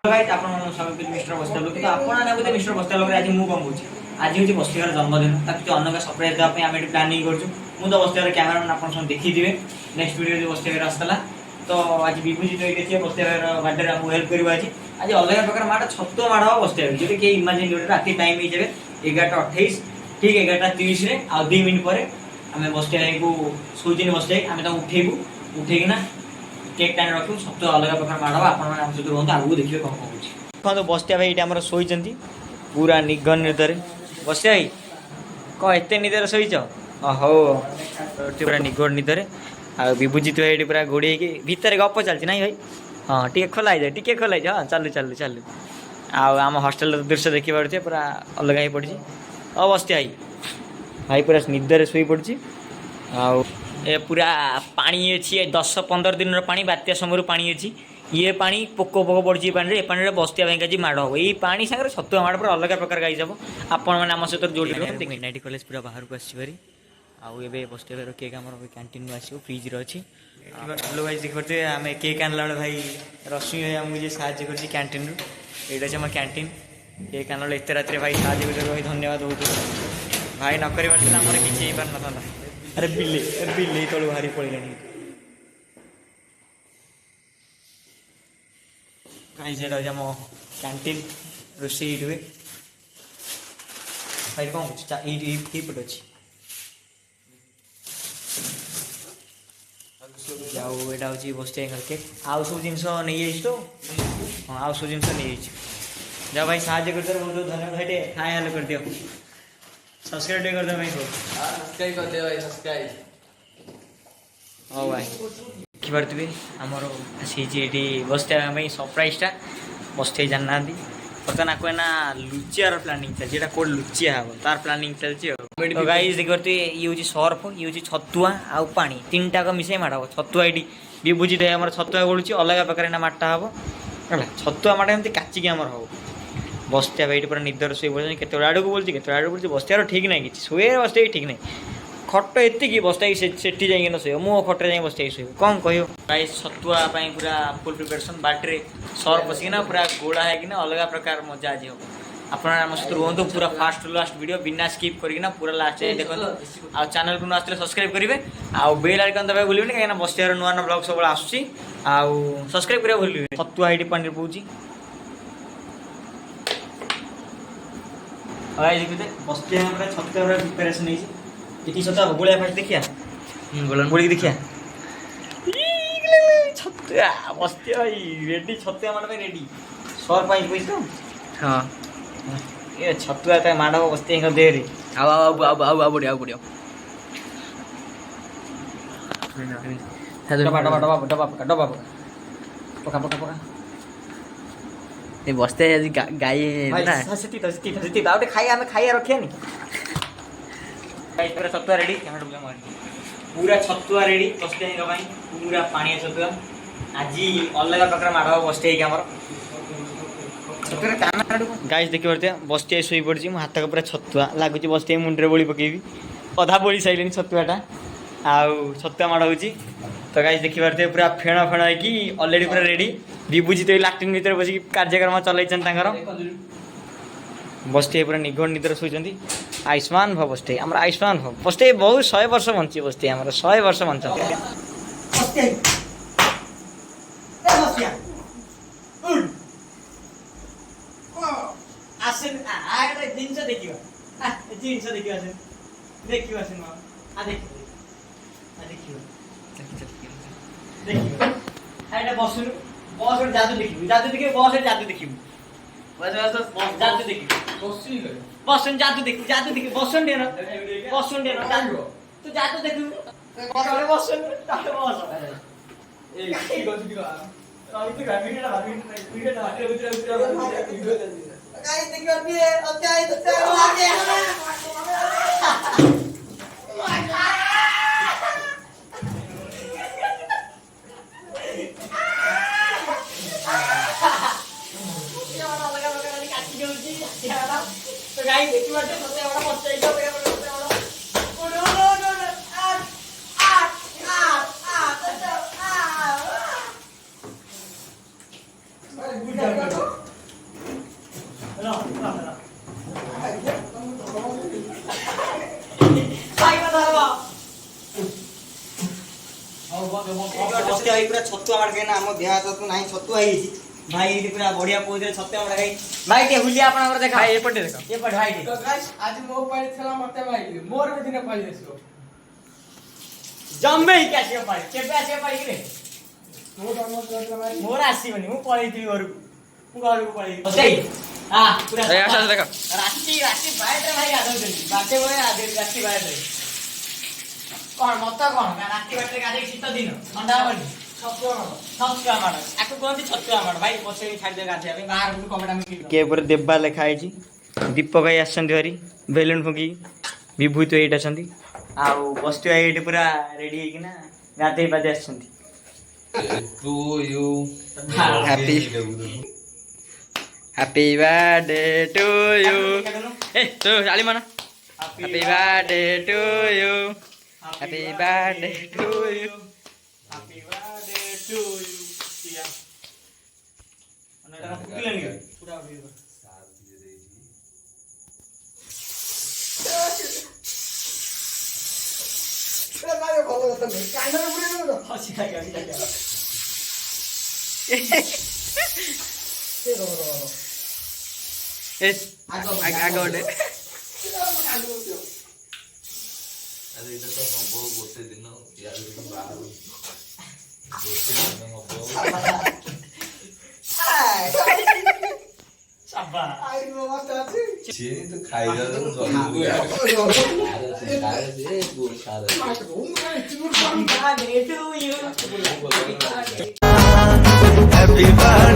Guys आपण स्वागत mister बस्तालोक तो आपण ना बोले मिस्टर बस्तालोक आज मु कम बोची आज होची बस्तियार जन्मदिन ताकि जो अन्य सरप्राइज देबा पे हम एटी प्लानिंग करछु मु तो बस्तियार कैमरामैन आपण सब देखि दिबे नेक्स्ट वीडियो जो बस्तियार आस्तला तो आज विभूजी तो के बस्तियार बर्थडे हमको हेल्प करबा आज अलग प्रकार माटा छत्तो माडा बस्तियार जे के इमेजिन कर राती टाइम ही जेबे 11:28 ठीक 11:30 रे आ 2 मिनिट परे हमें बस्तियार को सोजिन बस्तियार हमें तो उठेगी ना केक टाइम रखू सब तो अलग प्रकार माड़ा आपण हम सहित रुहतु आगु देखिए कौन कौन होची तो बस्तिया भाई एटा हमर सोइचंती पूरा निगन निदरे बस्तिया भाई को एते निदरे सोइछ हो पूरा निगन निदरे आ विभूजित भाई एटी पूरा गोडी के भीतर गप चलछि नाही भाई हां टिके खोलाई जा हां चालू आ हम हॉस्टल दृश्य देखि पड़छे पूरा अलग ही पड़छि ओ बस्तिया भाई पूरा निदरे सोई पड़छि आ ए पूरा पानी अच्छी 10-15 दिन पानी बात्या समय पानी अच्छी ये पानी पोक पड़ी पानी पानी बस्तिया भाई जी माड़ हम ये पानी सागर सत्तुआ माड़ पूरा अलग प्रकार गाई सब आपण मैंने आम सहित जोड़ी मिडनाइट कॉलेज पूरा बाहर को आसपारी आउ बस्तिया केक आम कैंटीन में आसो फ्रिज अच्छी हेलो भाई देखते आम केक आनला बेले भाई रश्मि भाई आमको जी साहय कर कैंटीन रू ये कैंटीन केक आनला बेले एत रात भाई साहय भाई धन्यवाद बहुत भाई नक आमर किसी हो पार ना अरे बिल्ली तलू भारी पड़े कहीं से आम कैंटीन रोसे हुए भाई कौन पटे अच्छी आउटा हूँ बस्तिया करके आउ सब जिन नहीं तो हाँ आउ सब जिन नहीं जा भाई साहय कर बहुत धन्यवाद भाई हाय हेलो कर दियो सब्सक्राइब कर दे भाई सब्सक्राइब कर दे भाई सब्सक्राइब ओ भाई कि पारथि हमर सीजी बस्तिया भाई सरप्राइजटा बस्तिया जानना बर्तमान आपको ना लुचियार प्लानिंग चलती है कोड लुचिया हम तार प्लानिंग चलती है तो गाइस देखते ये हूँ सर्फ ये हूँ छतुआ आउ पानी तीन टाक मिसे माड़ हम छतुआ ये विभूजित आम छतुआ गलुची अलग प्रकार माटा हम है छतुआ माटा एमती काचिकी आमर हम बस्तिया भाई पूरा निदर शोई पड़े केत आड़ को बोलती केत आड़ बोलती बस्तियार ठीक ना कि शुए बस्तिया ठीक नहीं खट एति बस्तिया सेठी जाइए शो मो खटे जाए बस्तिया शो कौन कह भाई छतुआ पूरा फुल प्रिपेरेसन बाटे सर पशिकिना पूरा गोड़ा है अलग प्रकार मजा आज हम आप सहित रुहतु पूरा फास्ट लास्ट वीडियो बिना स्किप करना पूरा लास्ट देखो आ चैनल को आसते सब्सक्राइब करेंगे आउ बेल आइकन दबा भूल कहीं बस्तियार नुआ नुआ ब्लॉग सब आसूसी आउ सब्सक्राइब करा भूल छतुआ ये पानी पौची बस्तिया छतुआ प्रिपेरेसन ये छतुआ गोलिया फास्ट देखिया गोली देखिया छतुआ बस्तिया रेडी छतुआ माड़ रेडी सर पाई पैसा तो हाँ ये छतुआ तो माड़ बस्तिया देहरे आउ बढ़िया डबा पका ये बस्ते आज गाय ना सेती आउटे खाइया हमें खाइया रखिया नी गाइस पूरा छतुआ रेडी पूरा छतुआ रेडी बस्ते भाई पूरा पानी छतुआ आज अलग प्रकार माड़ बस्ते हमर गाइस देखि पड़ते बस्ते सोई पड़ी मो हाथ पूरा छतुआ लगुच बस्ते मुंडे बोली पकेबी अधा बोली सारे छतुआटा आउ छतुआ माड़ हो तो गाइस देखि पारे पूरा फेण है अलरेडी पूरा रेडी विभूजित लाट्रिन भर बस कार्यक्रम चल बस्ते पूरा निगड़ निद्र शोचती आयुष्मान भव बस्ते आम आयुष्मान भव बस्ते बहुत 100 वर्ष बंची बस्ते आम 100 वर्ष बंच बस जादू देखिए बस जादू देखिए जादू देखिए बस जादू देखिए बस तू जादू देखिए तो गाइस देखिए सबसे बड़ा बच्चा है छतु आम खाई ना आम देह हाथ तो नहीं छतु आई भाई ये पूरा बढ़िया पहुंचे छतु आम खाई भाई टे हुलिया आपन देखा भाई एपटे देखा एपटे भाई तो गाइस आज मो पाई थला मते भाई मोर भी दिन पाई देसो जम्मे ही कैसे पाई केबे आसे पाई रे भाई मोर आसीबनी मु पळै थी घर को पळै ओसै हां पूरा ए आशा देखा राती राती बाइट रे भाई आदौ देली बाटे बोले आदे राती बाइट रे कोन मत कोन राती बाइट रे गादे शीत दिन ठंडा होनी छतु आमाड आकु कोनती छतु आमाड भाई पछे छाडी दे गाधे भाई बाहर को कमेटा में के ऊपर देबा लेखा आइची दीपक भाई आछंती हरी बेलून फुकी विभूत एट अछंती आ बस्ती भाई एट पूरा रेडी है कि ना गाते पाते आछंती to you. Happy. Happy birthday to you. Eh, tu Ali mana? Happy birthday to you. Happy birthday to you. Happy birthday to you. Iya. Ana ada pukilan ni. Pura video. ए भाई भलो त नहीं कांडा पुरे न हसी लाग्यो हसी लाग्यो के रो Eh, agak deh. अरे इधर तो हमको गोते दिन यार इधर बाहर गोते दिन हमको साबा आई रो मस्त अछि चीनी तो खाई जा तो जल्दी यार सारे से वो सारे Happy birthday to you. Happy birthday.